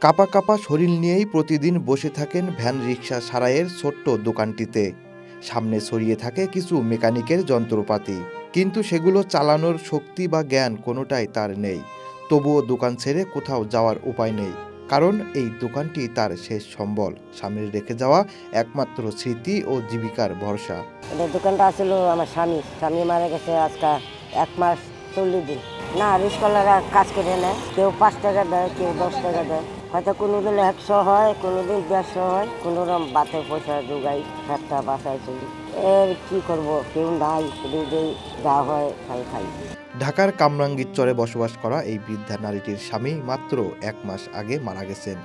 কাঁপা কাঁপা শরীর নিয়েই প্রতিদিন বসে থাকেন ভ্যান রিক্সা সারাইয়ের ছোট্ট দোকানটিতে। সামনে ছড়িয়ে থাকে কিছু মেকানিকের যন্ত্রপাতি, কিন্তু সেগুলো চালানোর শক্তি বা জ্ঞান কোনোটাই তার নেই। তবুও দোকান ছেড়ে কোথাও যাওয়ার উপায় নেই, কারণ এই দোকানটি তার শেষ সম্বল, স্বামীর রেখে যাওয়া একমাত্র স্মৃতি ও জীবিকার ভরসা। এই দোকানটা আসলে আমার স্বামী মারা গেছে আজকে 1 মাস 40 দিন। না, রিস্কলাররা কাজ করে নেয়, কেউ 5 টাকা দেয়, কেউ 10 টাকা দেয়। হয়তো কোনোদিন 100 হয়, কোনোদিন 150 হয়, কোনোরকম বাতের পয়সা যোগাই একটা বাসায় চলি। এর কি করব, কেউ নাই, শুধু যা হয় খাই খাই। ঢাকার কামরাঙ্গীরচরে বসবাস করা এই বৃদ্ধা নারীটির স্বামী মাত্র 1 মাস আগে মারা গেছেন।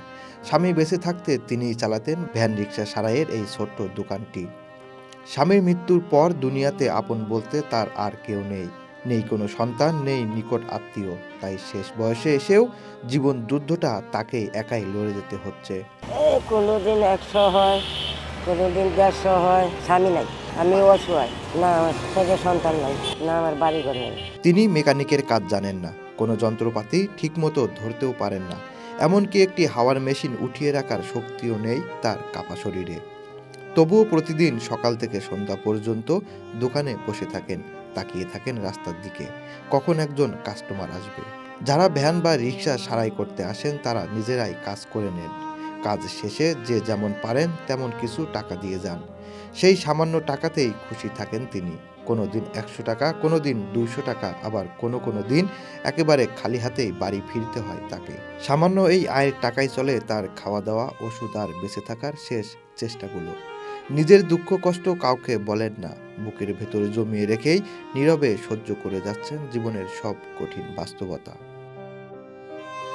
স্বামী বেঁচে থাকতে তিনিই চালাতেন ভ্যান রিক্সা সারাইয়ের এই ছোট্ট দোকানটি। স্বামীর মৃত্যুর পর দুনিয়াতে আপন বলতে তার আর কেউ নেই। নেই কোনো সন্তান, নেই নিকট আত্মীয়। তাই শেষ বয়সে এসেও জীবন যুদ্ধটা তাকে একাই লড়ে যেতে হচ্ছে। কোনোদিন 100 হয়, কোনোদিন 150 হয়। স্বামী নাই, আমি অসহায়। না আমার ছেলে সন্তান নাই, না আমার বাড়ি ঘর নেই। তিনি মেকানিকের কাজ জানেন না, কোনো যন্ত্রপাতি ঠিকমতো ধরতেও পারেন না। এমনকি একটি হাওয়ার মেশিন উঠিয়ে রাখার শক্তিও নেই তার কাঁপা শরীরে। তবুও প্রতিদিন সকাল থেকে সন্ধ্যা পর্যন্ত দোকানে বসে থাকেন, তাকিয়ে থাকেন রাস্তার দিকে, কখন একজন কাস্টমার আসবে। যারা ভ্যান বা রিক্সা সারাই করতে আসেন তারা নিজেরাই কাজ করে নেন। কাজ শেষে যে যেমন পারেন তেমন কিছু টাকা দিয়ে যান। সেই সামান্য টাকাতেই খুশি থাকেন তিনি। কোনো দিন 100 টাকা, কোনো দিন 200 টাকা, আবার কোনো কোনো দিন একেবারে খালি হাতেই বাড়ি ফিরতে হয় তাকে। সামান্য এই আয়ের টাকায় চলে তার খাওয়া দাওয়া, ওষুধ আর বেঁচে থাকার শেষ চেষ্টাগুলো। নিজের দুঃখ কষ্ট কাউকে বলেন না, বুকের ভেতর জমিয়ে রেখেই নীরবে সহ্য করে যাচ্ছেন জীবনের সব কঠিন বাস্তবতা।